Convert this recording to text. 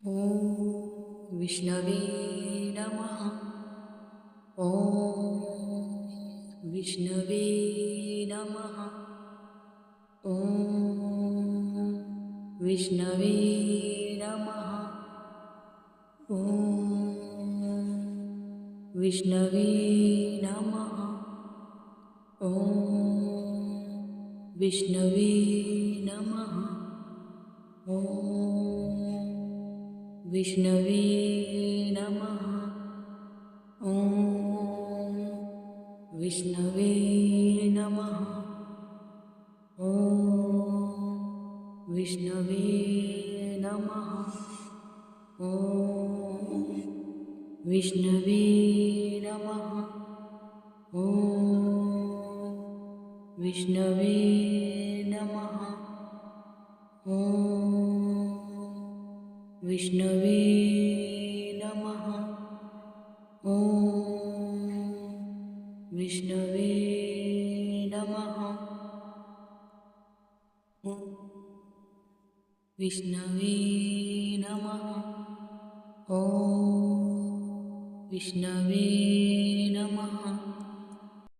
ॐ विष्णवे नमः। ॐ विष्णवे नमः। ॐ विष्णवे नमः। ॐ विष्णवे नमः। ॐ विष्णवे नमः। ॐ विष्णवे नमः। ॐ विष्णवे नमः। ॐ विष्णवे नमः। ॐ विष्णवे नमः। ॐ विष्णवे नमः। ॐ विष्णवे नमः। ॐ विष्णवे नमः। ॐ विष्णवे नमः। ॐ विष्णवे नमः।